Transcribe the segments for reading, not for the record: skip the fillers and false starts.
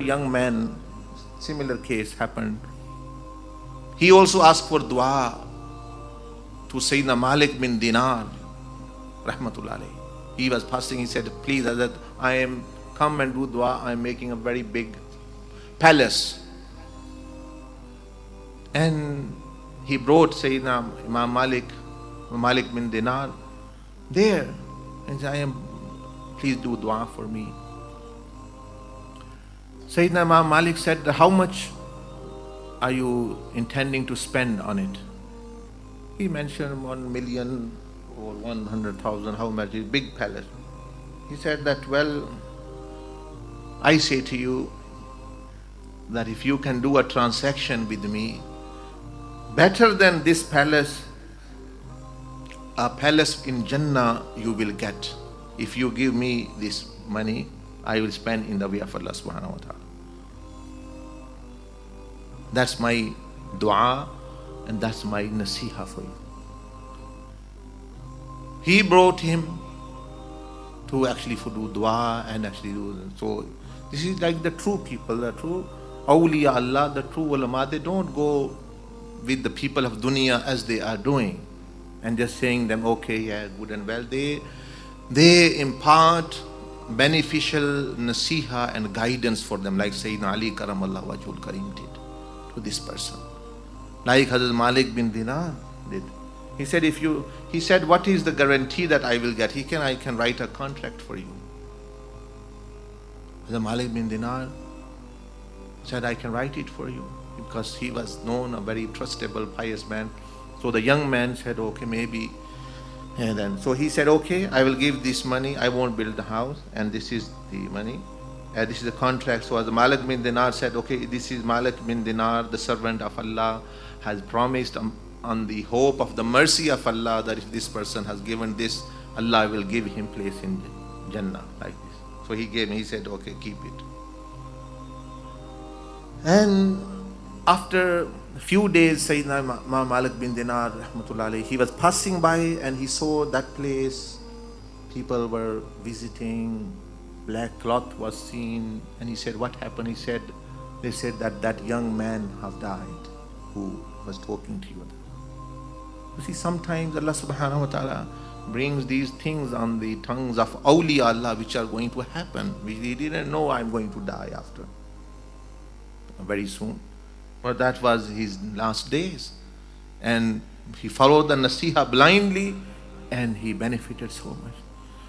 young man, similar case happened. He also asked for dua to Sayyidina Malik bin Dinar, rahmatullah alayhi. He was fasting, he said, please Hazrat, I am come and do dua, I am making a very big palace. And he brought Sayyidina Imam Malik bin Dinar there, and said, please do dua for me. Sayyidina Imam Malik said, how much are you intending to spend on it? He mentioned 1 million or 100,000, how much is big palace. He said that, well, I say to you that if you can do a transaction with me, better than this palace, a palace in Jannah you will get. If you give me this money, I will spend in the way of Allah subhanahu wa ta'ala. That's my dua and that's my nasiha for you. He brought him to actually do dua and actually do. So this is like the true people, the true awliya Allah, the true ulama. They don't go with the people of dunya as they are doing and just saying them, okay, yeah, good and well. They impart beneficial nasiha and guidance for them, like Sayyidina Ali karamallahu wajhul kareem did to this person, like Hazrat Malik bin Dinar did. He said, what is the guarantee that I will get? I can write a contract for you. Hazrat Malik bin Dinar said, I can write it for you, because he was known a very trustable, pious man. So the young man said, okay, maybe. And then, so he said, okay, I will give this money. I won't build the house, and this is the money. This is the contract. So as Malik bin Dinar said, okay, this is Malik bin Dinar, the servant of Allah, has promised on the hope of the mercy of Allah that if this person has given this, Allah will give him place in Jannah, like this. So he said, okay, keep it. And after a few days, Sayyidina Malik bin Dinar, rahmatullah alayhi, he was passing by and he saw that place. People were visiting, black cloth was seen, and he said, what happened? They said that young man has died who was talking to you. You see, sometimes Allah subhanahu wa ta'ala brings these things on the tongues of awliya Allah which are going to happen. We didn't know I'm going to die after very soon. But that was his last days. And he followed the nasiha blindly and he benefited so much.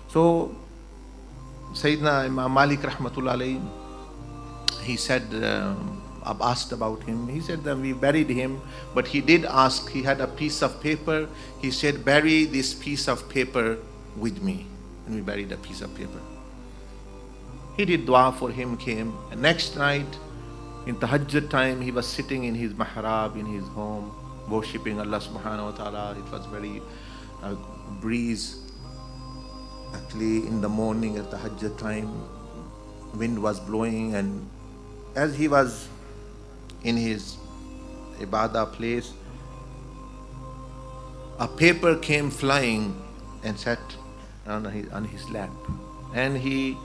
So Sayyidina Imam Malik rahmatullah alayhi, he said, asked about him. He said that we buried him, but he did ask, he had a piece of paper. He said, bury this piece of paper with me. And we buried a piece of paper. He did dua for him, came. And next night, in tahajjud time, he was sitting in his mahrab, in his home, worshipping Allah subhanahu wa ta'ala. It was very breeze. Actually, in the morning at tahajjud time, wind was blowing, and as he was in his ibadah place, a paper came flying and sat on his lap. And he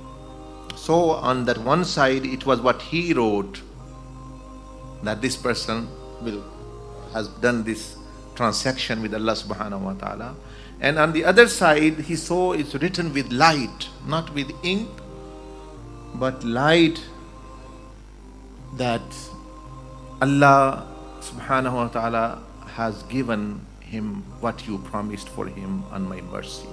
saw on that one side, it was what he wrote, that this person has done this transaction with Allah subhanahu wa ta'ala. And on the other side, he saw it's written with light, not with ink, but light, that Allah subhanahu wa ta'ala has given him what you promised for him on my mercy.